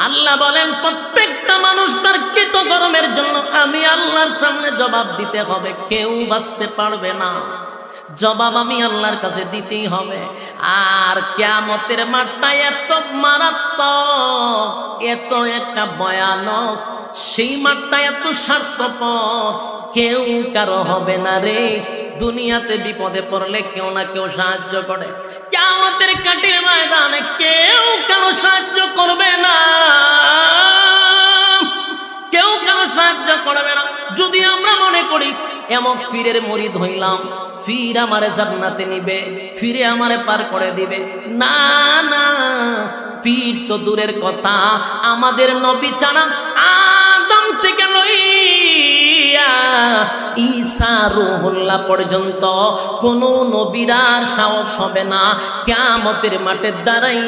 আল্লাহ বলেন প্রত্যেকটা মানুষ তার কৃতকর্মের জন্য আমি আল্লাহর সামনে জবাব দিতে হবে, কেউ বাঁচতে পারবে না, জবাব আমি আল্লাহর কাছে দিতেই হবে। আর কিয়ামতের মাঠটা এত মারাত্মক, এত একটা ভয়ানক, সেই মাঠটা এত স্বার্থপর, কেউ কারো হবে না রে। দুনিয়াতে বিপদে পড়লে কেউ না কেউ সাহায্য করে, কিয়ামতের কাঠির ময়দানে কেউ কারো সাহায্য করবে না, কেউ কারো সাহায্য করবে না। যদি আমরা মনে করি এমন ফিরের মুরিদ হইলাম, ফির আমারে জান্নাতে নিবে, ফিরে আমারে পার করে দিবে, না না, পীর তো দূরের কথা, আমাদের নবী ছাড়া আদম থেকে লইয়া ঈসা রূহুল্লাহ পর্যন্ত কোন নবীর সাহস হবে না কিয়ামতের মাঠে দাঁড়াইয়া